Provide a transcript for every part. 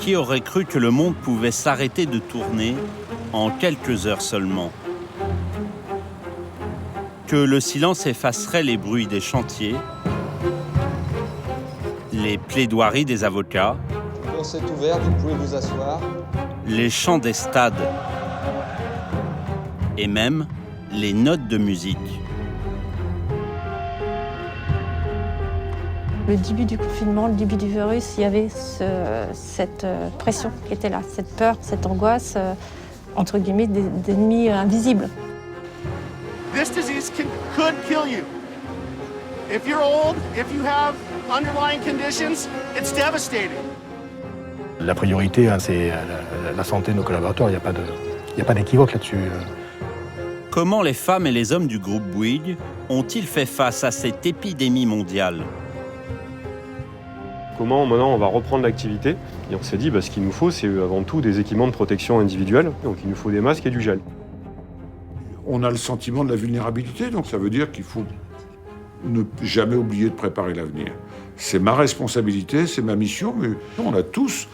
Qui aurait cru que le monde pouvait s'arrêter de tourner en quelques heures seulement? Que le silence effacerait les bruits des chantiers, les plaidoiries des avocats, Le procès est ouvert, vous pouvez vous asseoir. les chants des stades et même les notes de musique. Le début du confinement, le début du virus, il y avait cette pression qui était là, cette peur, cette angoisse, entre guillemets, d'ennemis invisibles. This disease could kill you. If you're old, if you have underlying conditions, it's devastating. La priorité, c'est la santé de nos collaborateurs. Il n'y a pas d'équivoque là-dessus. Comment les femmes et les hommes du groupe Bouygues ont-ils fait face à cette épidémie mondiale? Comment maintenant on va reprendre l'activité? Et on s'est dit, ce qu'il nous faut, c'est avant tout des équipements de protection individuelle. Donc il nous faut des masques et du gel. On a le sentiment de la vulnérabilité, donc ça veut dire qu'il faut ne jamais oublier de préparer l'avenir. C'est ma responsabilité, c'est ma mission, mais on a tous,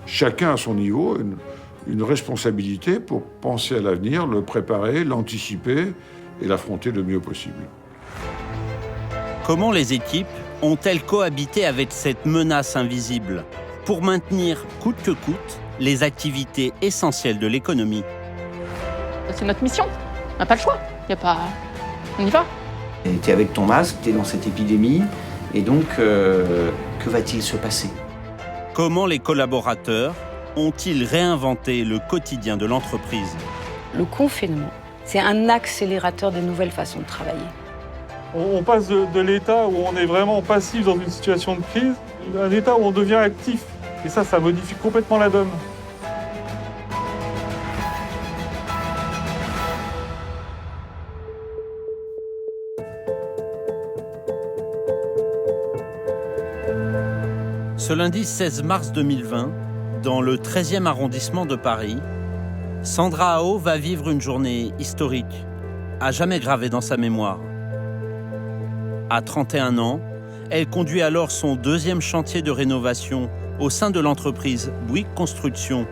chacun à son niveau, une responsabilité pour penser à l'avenir, le préparer, l'anticiper et l'affronter le mieux possible. Comment les équipes ont-elles cohabité avec cette menace invisible pour maintenir, coûte que coûte, les activités essentielles de l'économie? C'est notre mission. On n'a pas le choix. On y va. Tu es avec ton masque, tu es dans cette épidémie, et donc, que va-t-il se passer? Comment les collaborateurs ont-ils réinventé le quotidien de l'entreprise? Le confinement, c'est un accélérateur des nouvelles façons de travailler. On passe de l'état où on est vraiment passif dans une situation de crise à un état où on devient actif. Et ça modifie complètement la donne. Ce lundi 16 mars 2020, dans le 13e arrondissement de Paris, Sandra Ao va vivre une journée historique, à jamais gravée dans sa mémoire. À 31 ans, elle conduit alors son deuxième chantier de rénovation au sein de l'entreprise Bouygues Construction.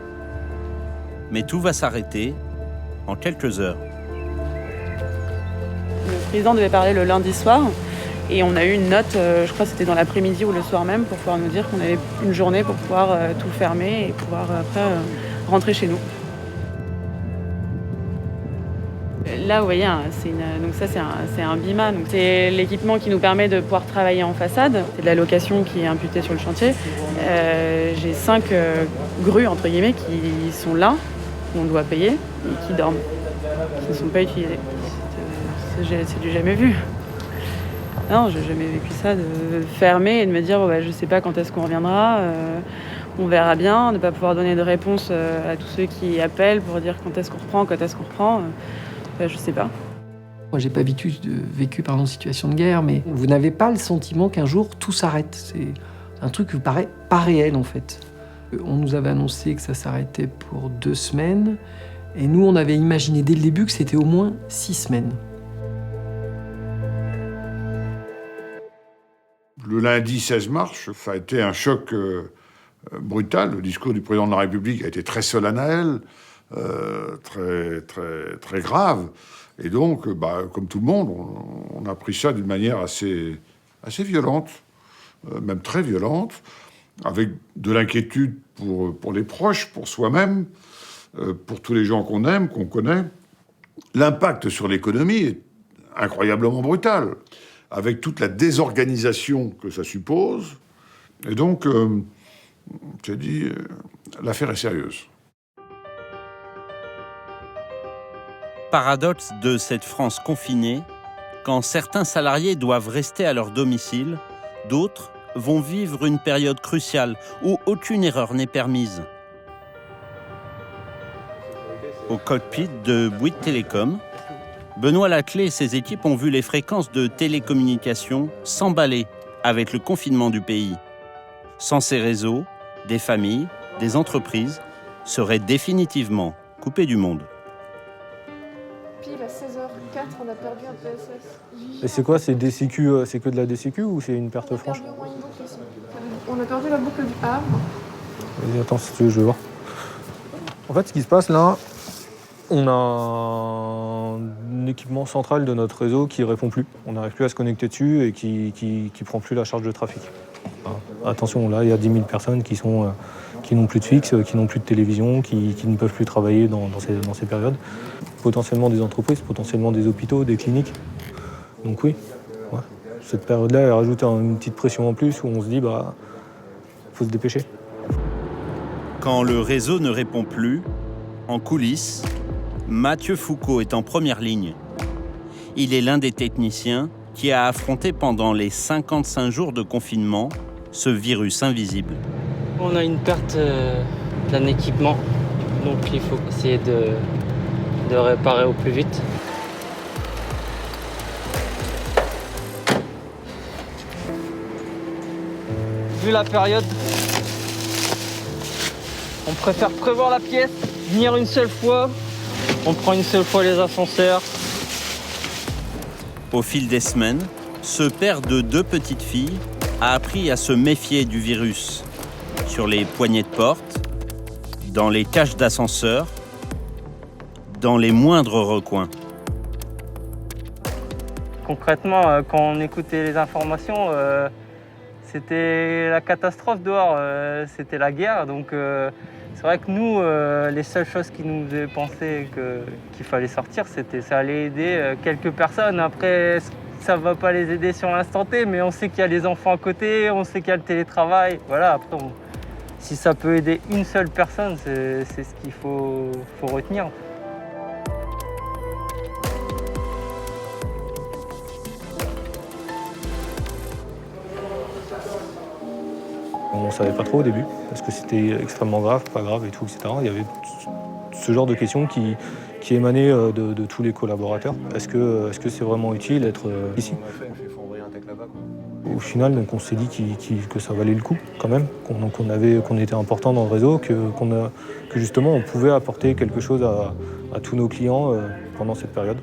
Mais tout va s'arrêter en quelques heures. Le président devait parler le lundi soir et on a eu une note, je crois que c'était dans l'après-midi ou le soir même, pour pouvoir nous dire qu'on avait une journée pour pouvoir tout fermer et pouvoir après rentrer chez nous. Là, vous voyez, c'est un BIMA. Donc c'est l'équipement qui nous permet de pouvoir travailler en façade. C'est de la location qui est imputée sur le chantier. J'ai 5 grues, entre guillemets, qui sont là, qu'on doit payer, et qui dorment, qui ne sont pas utilisées. C'est du jamais vu. Non, j'ai jamais vécu ça, de fermer et de me dire, je sais pas quand est-ce qu'on reviendra. On verra bien, de ne pas pouvoir donner de réponse à tous ceux qui appellent pour dire quand est-ce qu'on reprend. Je sais pas. Moi, j'ai pas vécu une situation de guerre, mais vous n'avez pas le sentiment qu'un jour tout s'arrête. C'est un truc qui vous paraît pas réel, en fait. On nous avait annoncé que ça s'arrêtait pour 2 semaines, et nous, on avait imaginé dès le début que c'était au moins 6 semaines. Le lundi 16 mars, ça a été un choc brutal. Le discours du président de la République a été très solennel, très grave. Et donc, comme tout le monde, on a pris ça d'une manière assez violente, même très violente, avec de l'inquiétude pour les proches, pour soi-même, pour tous les gens qu'on aime, qu'on connaît. L'impact sur l'économie est incroyablement brutal, avec toute la désorganisation que ça suppose. Et donc, j'ai dit, l'affaire est sérieuse. Paradoxe de cette France confinée, quand certains salariés doivent rester à leur domicile, d'autres vont vivre une période cruciale où aucune erreur n'est permise. Au cockpit de Bouygues Télécom, Benoît Laclé et ses équipes ont vu les fréquences de télécommunications s'emballer avec le confinement du pays. Sans ces réseaux, des familles, des entreprises seraient définitivement coupées du monde. Pile à 16h04, on a perdu un PSS. Et c'est quoi, c'est DCQ, c'est que de la DCQ ou c'est une perte franche? On a perdu la boucle du Havre Vas-y, attends, si tu veux, je vais voir. En fait, ce qui se passe là, on a un équipement central de notre réseau qui ne répond plus. On n'arrive plus à se connecter dessus et qui prend plus la charge de trafic. Attention, là, il y a 10 000 personnes qui n'ont plus de fixe, qui n'ont plus de télévision, qui ne peuvent plus travailler dans ces périodes. Potentiellement des entreprises, potentiellement des hôpitaux, des cliniques. Donc oui, ouais. Cette période-là, elle rajoute une petite pression en plus où on se dit, faut se dépêcher. Quand le réseau ne répond plus, en coulisses, Mathieu Foucault est en première ligne. Il est l'un des techniciens qui a affronté pendant les 55 jours de confinement ce virus invisible. On a une perte d'un équipement, donc il faut essayer de réparer au plus vite. Vu la période, on préfère prévoir la pièce, venir une seule fois. On prend une seule fois les ascenseurs. Au fil des semaines, ce père de 2 petites filles a appris à se méfier du virus sur les poignées de porte, dans les cages d'ascenseurs, dans les moindres recoins. Concrètement, quand on écoutait les informations, c'était la catastrophe dehors, c'était la guerre. Donc c'est vrai que nous, les seules choses qui nous faisaient penser qu'il fallait sortir, c'était ça allait aider quelques personnes. Après, ça ne va pas les aider sur l'instant T, mais on sait qu'il y a les enfants à côté, on sait qu'il y a le télétravail. Voilà, après, si ça peut aider une seule personne, c'est ce qu'il faut retenir. On ne savait pas trop au début, parce que c'était extrêmement grave, pas grave et tout, etc. Il y avait ce genre de questions qui émanaient de tous les collaborateurs. Est-ce que c'est vraiment utile d'être ici ? Au final, donc, on s'est dit que ça valait le coup quand même, qu'on était important dans le réseau, que justement on pouvait apporter quelque chose à tous nos clients pendant cette période.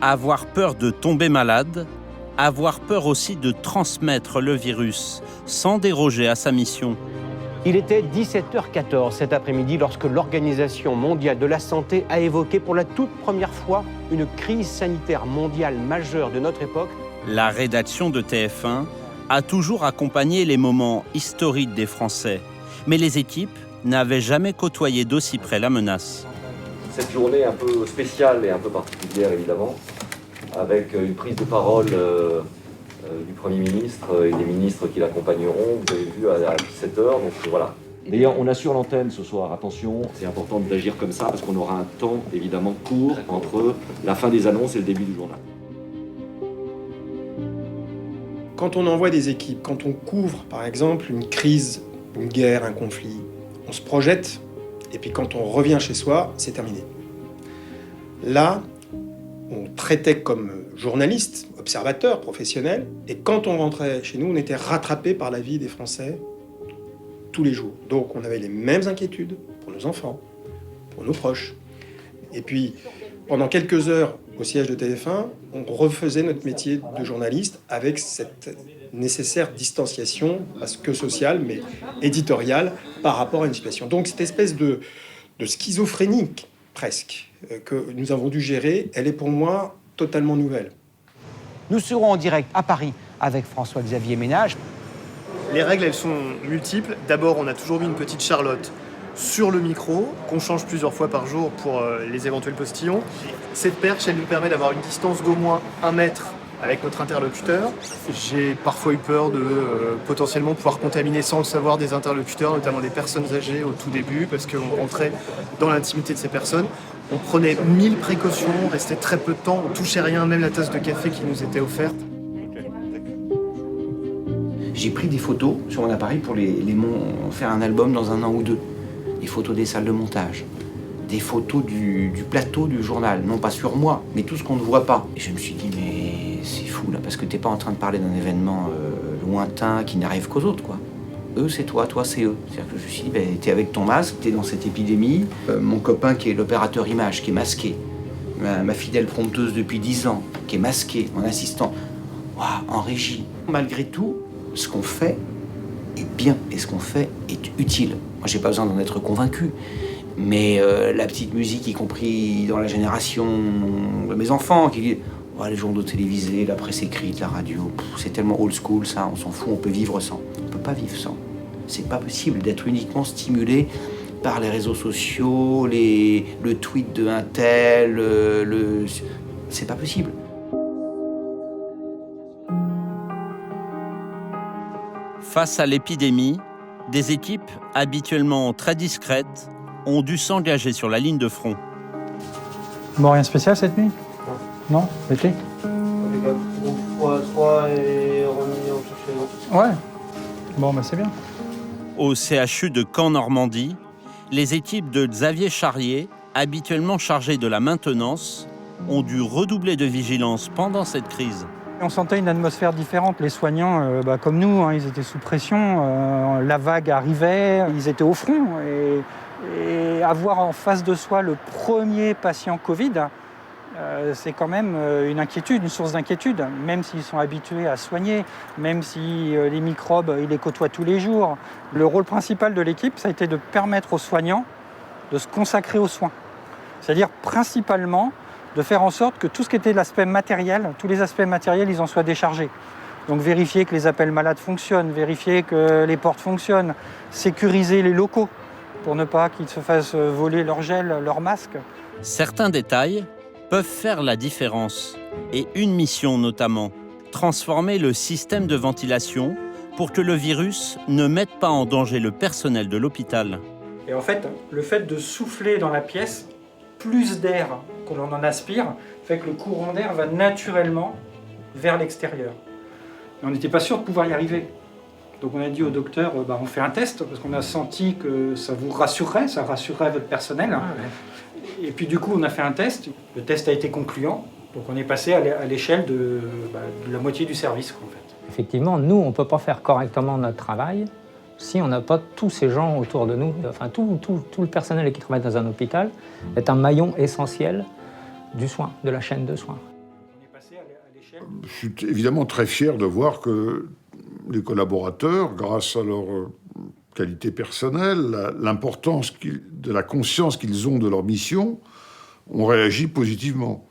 Avoir peur de tomber malade, avoir peur aussi de transmettre le virus sans déroger à sa mission. Il était 17h14 cet après-midi lorsque l'Organisation mondiale de la santé a évoqué pour la toute première fois une crise sanitaire mondiale majeure de notre époque. La rédaction de TF1 a toujours accompagné les moments historiques des Français, mais les équipes n'avaient jamais côtoyé d'aussi près la menace. Cette journée un peu spéciale et un peu particulière évidemment, avec une prise de parole du Premier ministre et des ministres qui l'accompagneront, vous avez vu à 17h, donc voilà. D'ailleurs, on assure l'antenne ce soir, attention, c'est important d'agir comme ça parce qu'on aura un temps évidemment court entre la fin des annonces et le début du journal. Quand on envoie des équipes, quand on couvre par exemple une crise, une guerre, un conflit, on se projette et puis quand on revient chez soi, c'est terminé. Là, on traitait comme journaliste, observateur, professionnel, et quand on rentrait chez nous, on était rattrapé par la vie des Français tous les jours. Donc on avait les mêmes inquiétudes pour nos enfants, pour nos proches. Et puis, pendant quelques heures au siège de TF1, on refaisait notre métier de journaliste avec cette nécessaire distanciation, parce que sociale, mais éditoriale, par rapport à une situation. Donc cette espèce de schizophrénie, presque, que nous avons dû gérer, elle est pour moi totalement nouvelle. Nous serons en direct à Paris avec François-Xavier Ménage. Les règles, elles sont multiples. D'abord, on a toujours mis une petite Charlotte sur le micro, qu'on change plusieurs fois par jour pour les éventuels postillons. Cette perche, elle nous permet d'avoir une distance d'au moins 1 mètre avec notre interlocuteur. J'ai parfois eu peur de potentiellement pouvoir contaminer sans le savoir des interlocuteurs, notamment des personnes âgées au tout début, parce qu'on rentrait dans l'intimité de ces personnes. On prenait 1000 précautions, on restait très peu de temps, on touchait rien, même la tasse de café qui nous était offerte. J'ai pris des photos sur mon appareil pour faire un album dans 1 an ou 2. Des photos des salles de montage, des photos du plateau du journal, non pas sur moi, mais tout ce qu'on ne voit pas. Et je me suis dit, mais c'est fou là, parce que t'es pas en train de parler d'un événement lointain qui n'arrive qu'aux autres, quoi. Eux, c'est toi c'est eux. C'est-à-dire que je me suis dit, t'es avec ton masque, t'es dans cette épidémie. Mon copain qui est l'opérateur image, qui est masqué. Ma fidèle prompteuse depuis 10 ans, qui est masquée, mon assistant. Waouh, en régie. Malgré tout, ce qu'on fait, est bien et ce qu'on fait est utile. Moi, j'ai pas besoin d'en être convaincu. Mais la petite musique, y compris dans la génération de mes enfants, qui disent oh, les journaux télévisés, la presse écrite, la radio, c'est tellement old school ça, on s'en fout, on peut vivre sans. On peut pas vivre sans. C'est pas possible d'être uniquement stimulé par les réseaux sociaux, le tweet de un tel, c'est pas possible. Face à l'épidémie, des équipes habituellement très discrètes ont dû s'engager sur la ligne de front. Bon, rien de spécial cette nuit? Non? L'été? Froid et remis en chercher. Ouais. Bon, bah c'est bien. Au CHU de Caen-Normandie, les équipes de Xavier Charrier, habituellement chargées de la maintenance, ont dû redoubler de vigilance pendant cette crise. On sentait une atmosphère différente. Les soignants, comme nous, ils étaient sous pression. La vague arrivait, ils étaient au front. Et avoir en face de soi le premier patient Covid, c'est quand même une inquiétude, une source d'inquiétude. Même s'ils sont habitués à soigner, même si les microbes, ils les côtoient tous les jours. Le rôle principal de l'équipe, ça a été de permettre aux soignants de se consacrer aux soins. C'est-à-dire principalement de faire en sorte que tout ce qui était l'aspect matériel, tous les aspects matériels, ils en soient déchargés. Donc vérifier que les appels malades fonctionnent, vérifier que les portes fonctionnent, sécuriser les locaux pour ne pas qu'ils se fassent voler leur gel, leur masque. Certains détails peuvent faire la différence. Et une mission notamment, transformer le système de ventilation pour que le virus ne mette pas en danger le personnel de l'hôpital. Et en fait, le fait de souffler dans la pièce, plus d'air que l'on en aspire, fait que le courant d'air va naturellement vers l'extérieur. Et on n'était pas sûr de pouvoir y arriver. Donc on a dit au docteur, on fait un test, parce qu'on a senti que ça vous rassurerait, ça rassurerait votre personnel. Ah ouais. Et puis du coup, on a fait un test. Le test a été concluant. Donc on est passé à l'échelle de la moitié du service, en fait. Effectivement, nous, on ne peut pas faire correctement notre travail si on n'a pas tous ces gens autour de nous. Enfin, tout le personnel qui travaille dans un hôpital est un maillon essentiel du soin, de la chaîne de soins. Je suis évidemment très fier de voir que les collaborateurs, grâce à leur qualité personnelle, l'importance de la conscience qu'ils ont de leur mission, ont réagi positivement.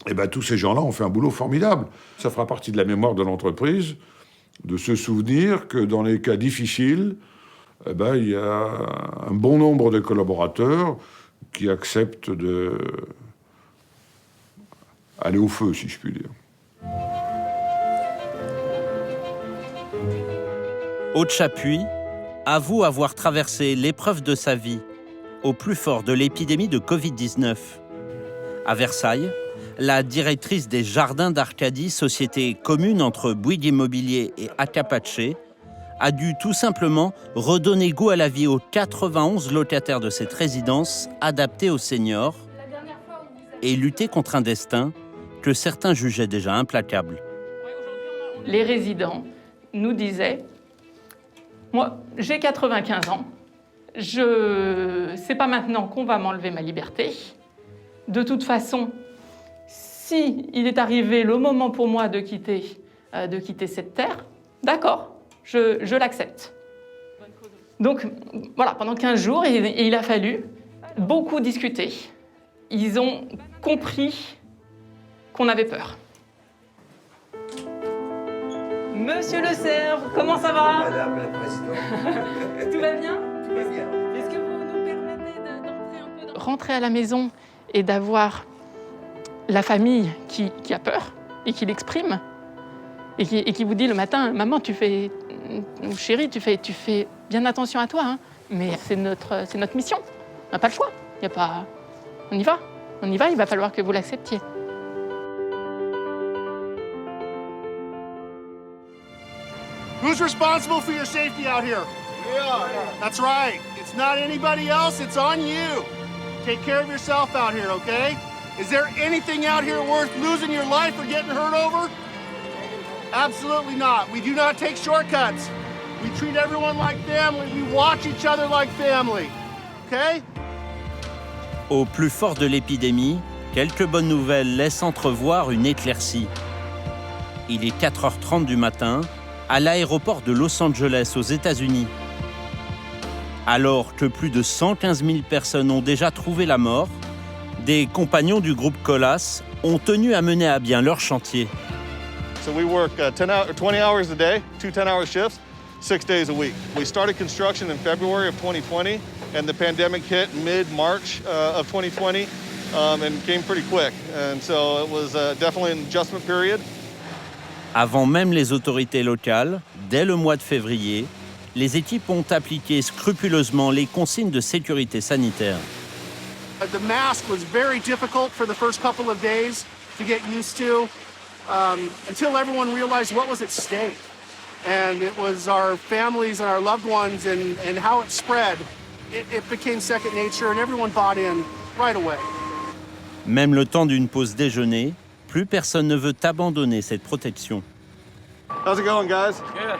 Et bien, tous ces gens-là ont fait un boulot formidable. Ça fera partie de la mémoire de l'entreprise, de se souvenir que dans les cas difficiles, il y a un bon nombre de collaborateurs qui acceptent d'aller au feu, si je puis dire. Aude Chapuis avoue avoir traversé l'épreuve de sa vie au plus fort de l'épidémie de Covid-19. À Versailles, la directrice des Jardins d'Arcadie, société commune entre Bouygues Immobilier et Acapace, a dû tout simplement redonner goût à la vie aux 91 locataires de cette résidence adaptée aux seniors et lutter contre un destin que certains jugeaient déjà implacable. Les résidents nous disaient « Moi, j'ai 95 ans, c'est pas maintenant qu'on va m'enlever ma liberté. De toute façon, si il est arrivé le moment pour moi de quitter cette terre, d'accord, je l'accepte. » Donc voilà, pendant 15 jours, il a fallu beaucoup discuter. Ils ont compris qu'on avait peur. Monsieur Le Cerf, comment ça va? Madame la Présidente. Tout va bien? Tout va bien. Est-ce que vous nous permettez d'entrer un peu dans... Rentrer à la maison et d'avoir la famille qui a peur et qui l'exprime et qui vous dit le matin, maman, chérie, tu fais bien attention à toi, hein, mais c'est notre mission. On n'a pas le choix. On y va, il va falloir que vous l'acceptiez. Who's responsible for your safety out here? We are. That's right. It's not anybody else, it's on you. Take care of yourself out here, okay? Is there anything out here worth losing your life or getting hurt over? Absolutely not. We do not take shortcuts. We treat everyone like family. We watch each other like family. Okay? Au plus fort de l'épidémie, quelques bonnes nouvelles laissent entrevoir une éclaircie. Il est 4h30 du matin à l'aéroport de Los Angeles aux États-Unis. Alors que plus de 115 000 personnes ont déjà trouvé la mort, des compagnons du groupe Colas ont tenu à mener à bien leur chantier. So we work 20 hours a day, 2 10-hour shifts, 6 days a week. We started construction in February of 2020, and the pandemic hit mid-March of 2020 and came pretty quick. And so it was definitely an adjustment period. Avant même les autorités locales, dès le mois de février, les équipes ont appliqué scrupuleusement les consignes de sécurité sanitaire. The mask was very difficult for the first couple of days to get used to until everyone realized what was at stake. And it was our families and our loved ones and how it spread. It became second nature and everyone bought in right away. Même le temps d'une pause déjeuner, plus personne ne veut abandonner cette protection. How's it going, guys? Yeah,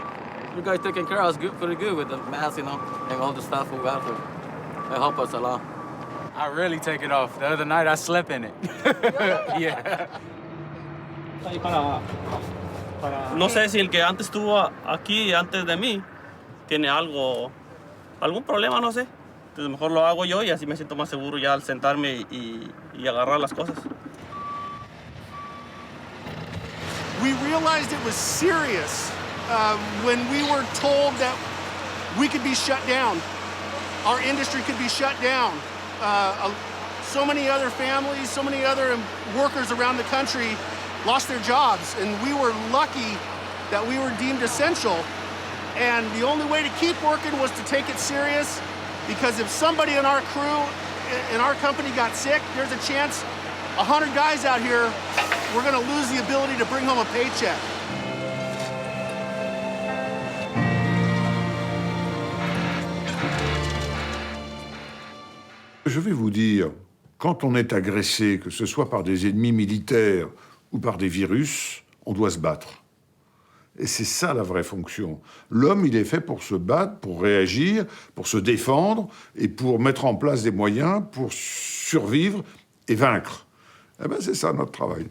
you guys taking care of us pretty good with the mask, you know, and all the stuff we got to. It helped us a lot. I really take it off. The other night I slept in it. Yeah. No sé si el que antes estuvo aquí antes de mí tiene algún problema, no sé. Entonces mejor lo hago yo y así me siento más seguro ya al sentarme y agarrar las cosas. We realized it was serious when we were told that we could be shut down. Our industry could be shut down. So many other families, so many other workers around the country lost their jobs, and we were lucky that we were deemed essential. And the only way to keep working was to take it serious, because if somebody in our crew, in our company got sick, there's a chance 100 guys out here, we're going to lose the ability to bring home a paycheck. Je vais vous dire, quand on est agressé, que ce soit par des ennemis militaires ou par des virus, on doit se battre. Et c'est ça la vraie fonction. L'homme, il est fait pour se battre, pour réagir, pour se défendre et pour mettre en place des moyens pour survivre et vaincre. Eh bien, c'est ça notre travail.